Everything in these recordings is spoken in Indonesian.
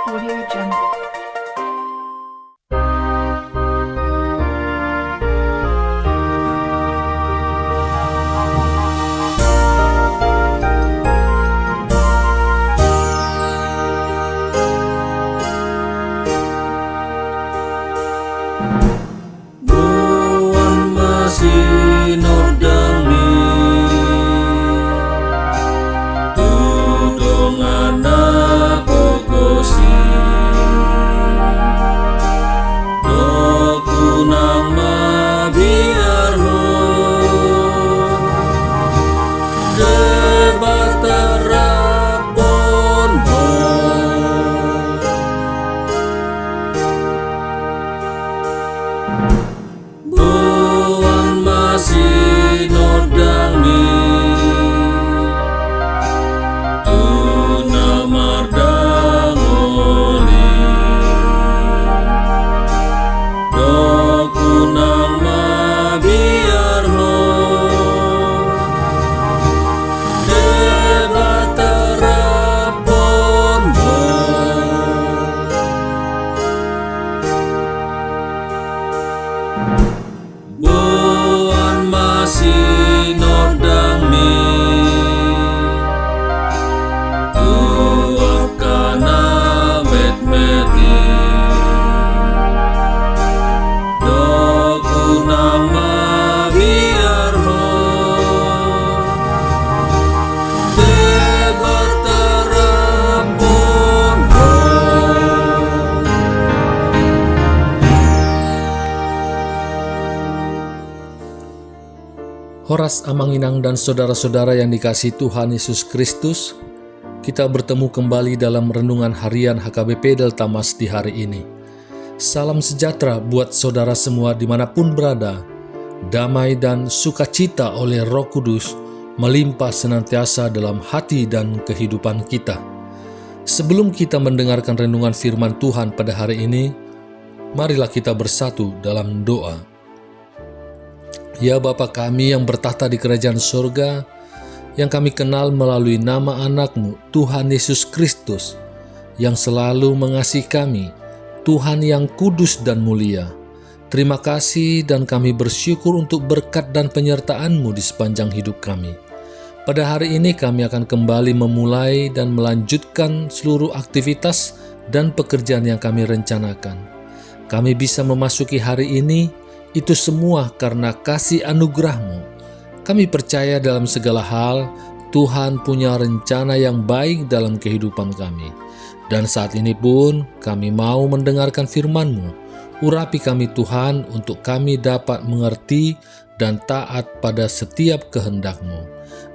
Audio Jungle. Horas Amanginang dan saudara-saudara yang dikasihi Tuhan Yesus Kristus, kita bertemu kembali dalam renungan harian HKBP Delta Mas di hari ini. Salam sejahtera buat saudara semua dimanapun berada. Damai dan sukacita oleh Roh Kudus melimpah senantiasa dalam hati dan kehidupan kita. Sebelum kita mendengarkan renungan firman Tuhan pada hari ini, marilah kita bersatu dalam doa. Ya Bapa kami yang bertahta di kerajaan surga, yang kami kenal melalui nama anak-Mu, Tuhan Yesus Kristus, yang selalu mengasihi kami, Tuhan yang kudus dan mulia. Terima kasih dan kami bersyukur untuk berkat dan penyertaan-Mu di sepanjang hidup kami. Pada hari ini kami akan kembali memulai dan melanjutkan seluruh aktivitas dan pekerjaan yang kami rencanakan. Kami bisa memasuki hari ini, itu semua karena kasih anugerah-Mu. Kami percaya dalam segala hal, Tuhan punya rencana yang baik dalam kehidupan kami. Dan saat ini pun kami mau mendengarkan firman-Mu. Urapi kami Tuhan untuk kami dapat mengerti dan taat pada setiap kehendak-Mu.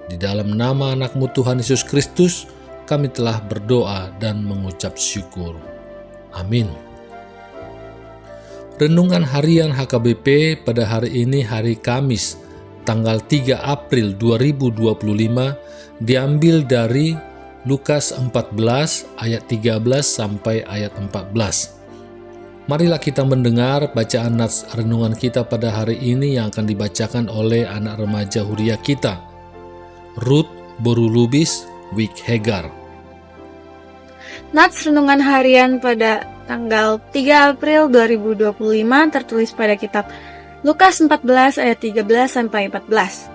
Di dalam nama anak-Mu Tuhan Yesus Kristus, kami telah berdoa dan mengucap syukur. Amin. Renungan harian HKBP pada hari ini hari Kamis, tanggal 3 April 2025, diambil dari Lukas 14 ayat 13 sampai ayat 14. Marilah kita mendengar bacaan nats renungan kita pada hari ini yang akan dibacakan oleh anak remaja huria kita, Ruth Borulubis Wighegar. Nats renungan harian pada tanggal 3 April 2025 tertulis pada kitab Lukas 14 ayat 13 sampai 14.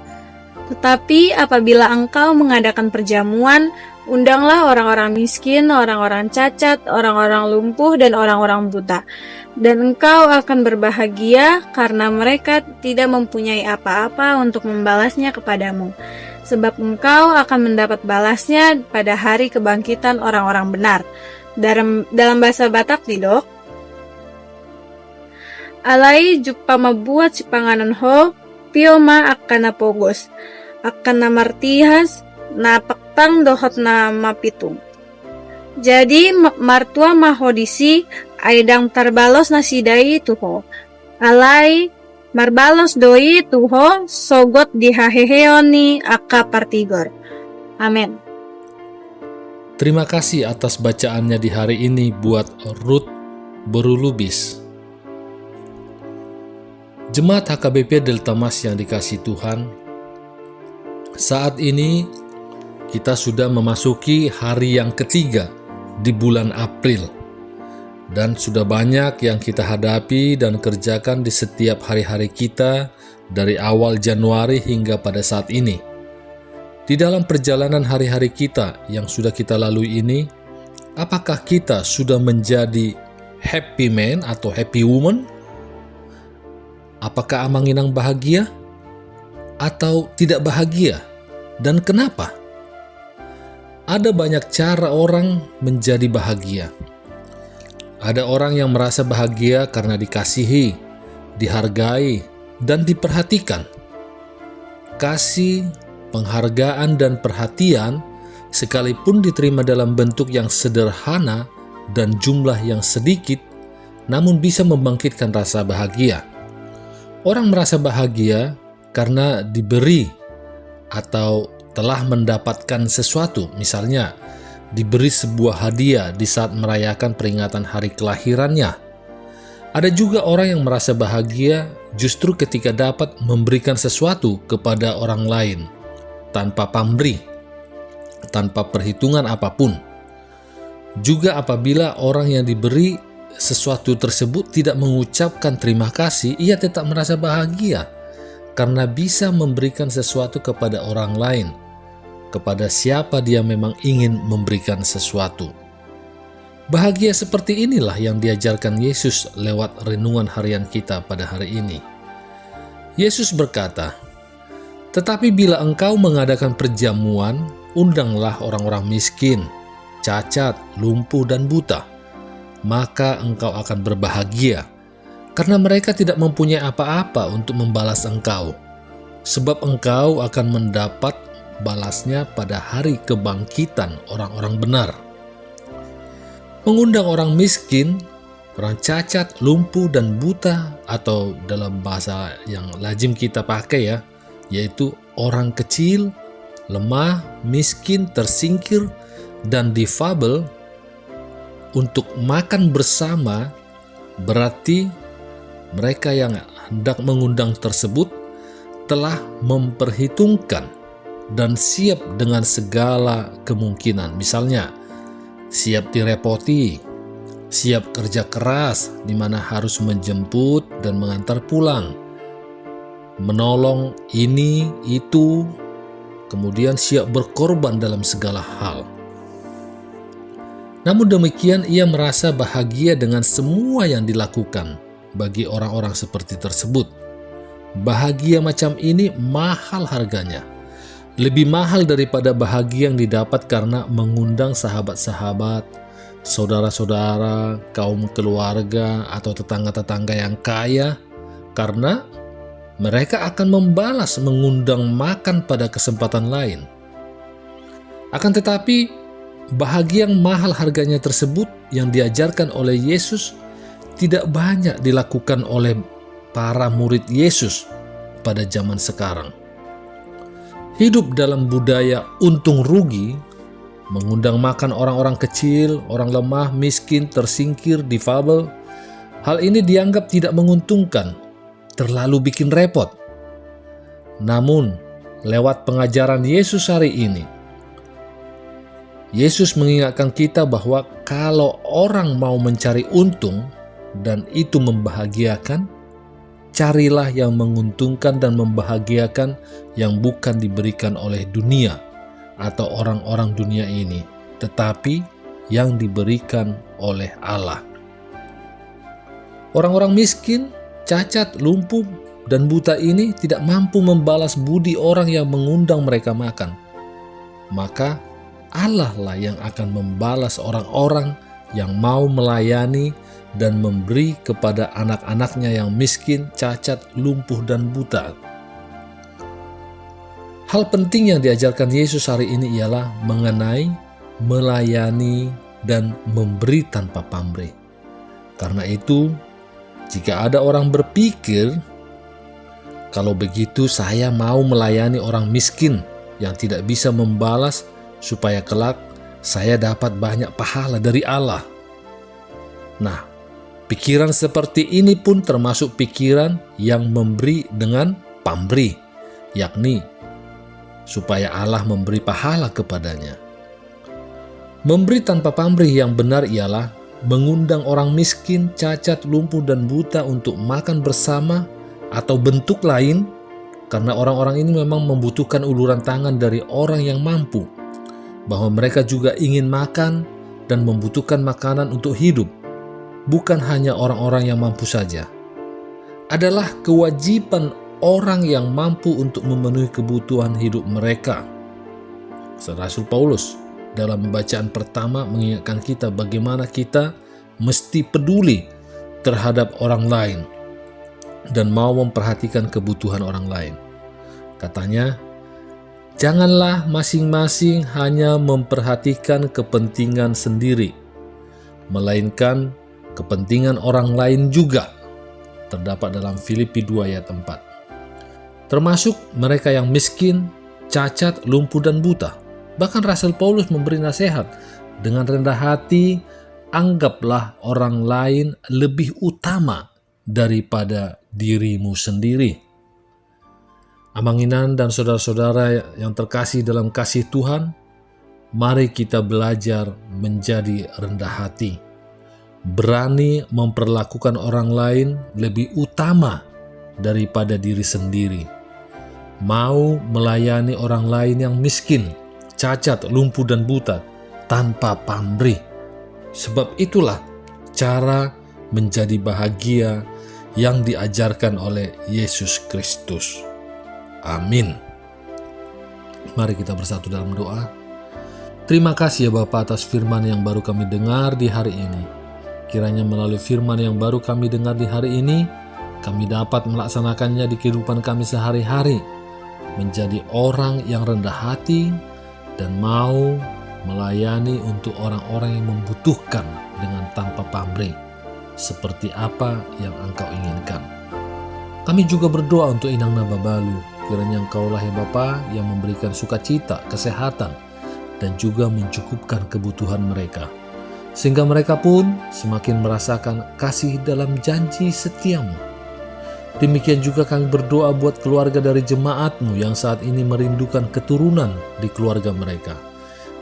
Tetapi apabila engkau mengadakan perjamuan, undanglah orang-orang miskin, orang-orang cacat, orang-orang lumpuh, dan orang-orang buta. Dan engkau akan berbahagia karena mereka tidak mempunyai apa-apa untuk membalasnya kepadamu. Sebab engkau akan mendapat balasnya pada hari kebangkitan orang-orang benar. Dalam bahasa Batak didok, alai jupa mabuat si panganan ho, pioma akan napogos, akan namartihas, napaktang dohot na mapitung. Jadi martua mahodisi, aidang tarbalos na sidai tuho, alai marbalos doi tuho, sogot dihaheheoni aka partigor. Amin. Terima kasih atas bacaannya di hari ini buat Ruth Borulubis. Jemaat HKBP Delta Mas yang dikasihi Tuhan, saat ini kita sudah memasuki hari yang ketiga di bulan April. dan sudah banyak yang kita hadapi dan kerjakan di setiap hari-hari kita dari awal Januari hingga pada saat ini. Di dalam perjalanan hari-hari kita yang sudah kita lalui ini, apakah kita sudah menjadi happy man atau happy woman? Apakah Amanginang bahagia atau tidak bahagia? Dan kenapa? Ada banyak cara orang menjadi bahagia. Ada orang yang merasa bahagia karena dikasihi, dihargai, dan diperhatikan. Kasih, penghargaan, dan perhatian sekalipun diterima dalam bentuk yang sederhana dan jumlah yang sedikit, namun bisa membangkitkan rasa bahagia. Orang merasa bahagia karena diberi atau telah mendapatkan sesuatu, misalnya diberi sebuah hadiah di saat merayakan peringatan hari kelahirannya. Ada juga orang yang merasa bahagia justru ketika dapat memberikan sesuatu kepada orang lain tanpa pamrih, tanpa perhitungan apapun. Juga apabila orang yang diberi sesuatu tersebut tidak mengucapkan terima kasih, ia tetap merasa bahagia karena bisa memberikan sesuatu kepada orang lain, kepada siapa dia memang ingin memberikan sesuatu. Bahagia seperti inilah yang diajarkan Yesus lewat renungan harian kita pada hari ini. Yesus berkata, "Tetapi bila engkau mengadakan perjamuan, undanglah orang-orang miskin, cacat, lumpuh, dan buta. Maka engkau akan berbahagia, karena mereka tidak mempunyai apa-apa untuk membalas engkau, sebab engkau akan mendapat balasnya pada hari kebangkitan orang-orang benar." Mengundang orang miskin, orang cacat, lumpuh, dan buta, atau dalam bahasa yang lazim kita pakai ya, yaitu orang kecil, lemah, miskin, tersingkir, dan difabel, untuk makan bersama, berarti mereka yang hendak mengundang tersebut telah memperhitungkan dan siap dengan segala kemungkinan. Misalnya, siap direpoti, siap kerja keras di mana harus menjemput dan mengantar pulang, menolong ini, itu, kemudian siap berkorban dalam segala hal. Namun demikian, ia merasa bahagia dengan semua yang dilakukan bagi orang-orang seperti tersebut. Bahagia macam ini mahal harganya. Lebih mahal daripada bahagia yang didapat karena mengundang sahabat-sahabat, saudara-saudara, kaum keluarga, atau tetangga-tetangga yang kaya, karena mereka akan membalas mengundang makan pada kesempatan lain. Akan tetapi, bahagia yang mahal harganya tersebut yang diajarkan oleh Yesus tidak banyak dilakukan oleh para murid Yesus pada zaman sekarang. Hidup dalam budaya untung rugi, mengundang makan orang-orang kecil, orang lemah, miskin, tersingkir, difabel, hal ini dianggap tidak menguntungkan, terlalu bikin repot. Namun, lewat pengajaran Yesus hari ini, Yesus mengingatkan kita bahwa kalau orang mau mencari untung dan itu membahagiakan, carilah yang menguntungkan dan membahagiakan yang bukan diberikan oleh dunia atau orang-orang dunia ini, tetapi yang diberikan oleh Allah. Orang-orang miskin, cacat, lumpuh, dan buta ini tidak mampu membalas budi orang yang mengundang mereka makan. Maka Allah lah yang akan membalas orang-orang yang mau melayani dan memberi kepada anak-anaknya yang miskin, cacat, lumpuh, dan buta. Hal penting yang diajarkan Yesus hari ini ialah mengenai melayani dan memberi tanpa pamrih. Karena itu, jika ada orang berpikir, kalau begitu saya mau melayani orang miskin yang tidak bisa membalas supaya kelak saya dapat banyak pahala dari Allah. Nah, pikiran seperti ini pun termasuk pikiran yang memberi dengan pamrih, yakni supaya Allah memberi pahala kepadanya. Memberi tanpa pamrih yang benar ialah mengundang orang miskin, cacat, lumpuh, dan buta untuk makan bersama atau bentuk lain, karena orang-orang ini memang membutuhkan uluran tangan dari orang yang mampu, bahwa mereka juga ingin makan dan membutuhkan makanan untuk hidup, bukan hanya orang-orang yang mampu saja. Adalah kewajiban orang yang mampu untuk memenuhi kebutuhan hidup mereka. Rasul Paulus dalam bacaan pertama mengingatkan kita bagaimana kita mesti peduli terhadap orang lain dan mau memperhatikan kebutuhan orang lain. Katanya, janganlah masing-masing hanya memperhatikan kepentingan sendiri, melainkan kepentingan orang lain juga. Terdapat dalam Filipi 2 ayat 4. Termasuk mereka yang miskin, cacat, lumpuh, dan buta. Bahkan Rasul Paulus memberi nasihat, dengan rendah hati, anggaplah orang lain lebih utama daripada dirimu sendiri. Amanginan dan saudara-saudara yang terkasih dalam kasih Tuhan, mari kita belajar menjadi rendah hati, berani memperlakukan orang lain lebih utama daripada diri sendiri, mau melayani orang lain yang miskin, cacat, lumpuh, dan buta tanpa pamrih. Sebab itulah cara menjadi bahagia yang diajarkan oleh Yesus Kristus. Amin. Mari kita bersatu dalam doa. Terima kasih ya Bapa atas firman yang baru kami dengar di hari ini. Kiranya melalui firman yang baru kami dengar di hari ini, kami dapat melaksanakannya di kehidupan kami sehari-hari, menjadi orang yang rendah hati dan mau melayani untuk orang-orang yang membutuhkan dengan tanpa pamrih, seperti apa yang Engkau inginkan. Kami juga berdoa untuk Inang Nababalu, kiranya Engkaulah ya Bapa yang memberikan sukacita, kesehatan, dan juga mencukupkan kebutuhan mereka, sehingga mereka pun semakin merasakan kasih dalam janji setiamu. Demikian juga kami berdoa buat keluarga dari jemaat-Mu yang saat ini merindukan keturunan di keluarga mereka.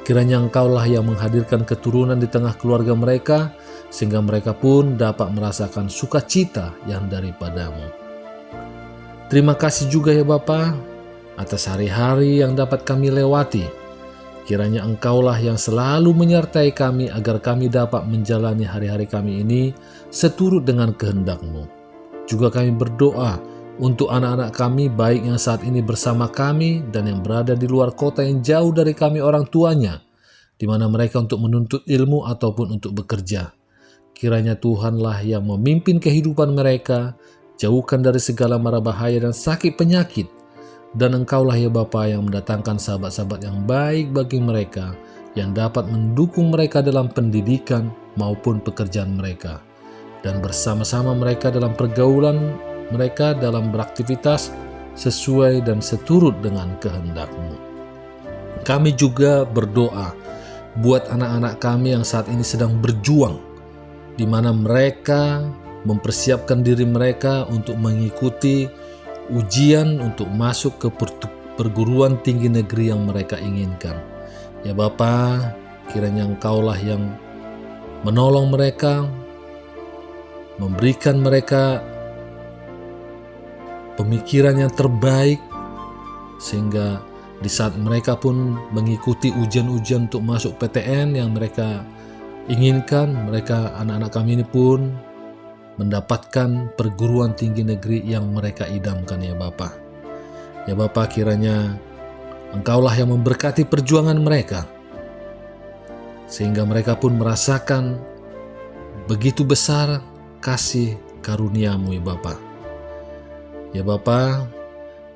Kiranya Engkaulah yang menghadirkan keturunan di tengah keluarga mereka, sehingga mereka pun dapat merasakan sukacita yang daripada-Mu. Terima kasih juga ya Bapa atas hari-hari yang dapat kami lewati. Kiranya Engkaulah yang selalu menyertai kami agar kami dapat menjalani hari-hari kami ini seturut dengan kehendak-Mu. Juga kami berdoa untuk anak-anak kami baik yang saat ini bersama kami dan yang berada di luar kota yang jauh dari kami orang tuanya, di mana mereka untuk menuntut ilmu ataupun untuk bekerja. Kiranya Tuhanlah yang memimpin kehidupan mereka, jauhkan dari segala mara bahaya dan sakit penyakit, dan Engkaulah ya Bapa yang mendatangkan sahabat-sahabat yang baik bagi mereka, yang dapat mendukung mereka dalam pendidikan maupun pekerjaan mereka, dan bersama-sama mereka dalam pergaulan mereka dalam beraktivitas sesuai dan seturut dengan kehendak-Mu. Kami juga berdoa buat anak-anak kami yang saat ini sedang berjuang, di mana mereka mempersiapkan diri mereka untuk mengikuti ujian untuk masuk ke perguruan tinggi negeri yang mereka inginkan. Ya Bapa, kiranya Engkaulah yang menolong mereka, memberikan mereka pemikiran yang terbaik, sehingga di saat mereka pun mengikuti ujian-ujian untuk masuk PTN yang mereka inginkan, mereka anak-anak kami ini pun mendapatkan perguruan tinggi negeri yang mereka idamkan ya Bapa. Ya Bapa, kiranya Engkaulah yang memberkati perjuangan mereka, sehingga mereka pun merasakan begitu besar kasih karunia-Mu ya Bapa. Ya Bapa,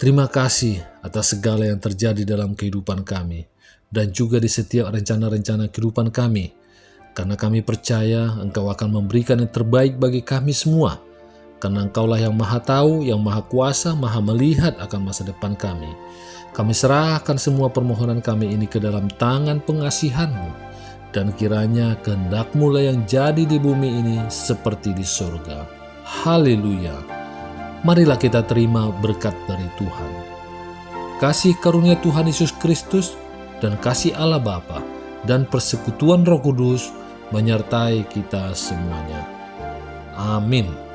terima kasih atas segala yang terjadi dalam kehidupan kami dan juga di setiap rencana-rencana kehidupan kami, karena kami percaya Engkau akan memberikan yang terbaik bagi kami semua, karena Engkaulah yang Maha Tahu, yang Maha Kuasa, Maha Melihat akan masa depan kami. Kami serahkan semua permohonan kami ini ke dalam tangan pengasihan-Mu, dan kiranya kehendak-Mu lah yang jadi di bumi ini seperti di surga. Haleluya. Marilah kita terima berkat dari Tuhan. Kasih karunia Tuhan Yesus Kristus dan kasih Allah Bapa dan persekutuan Roh Kudus menyertai kita semuanya. Amin.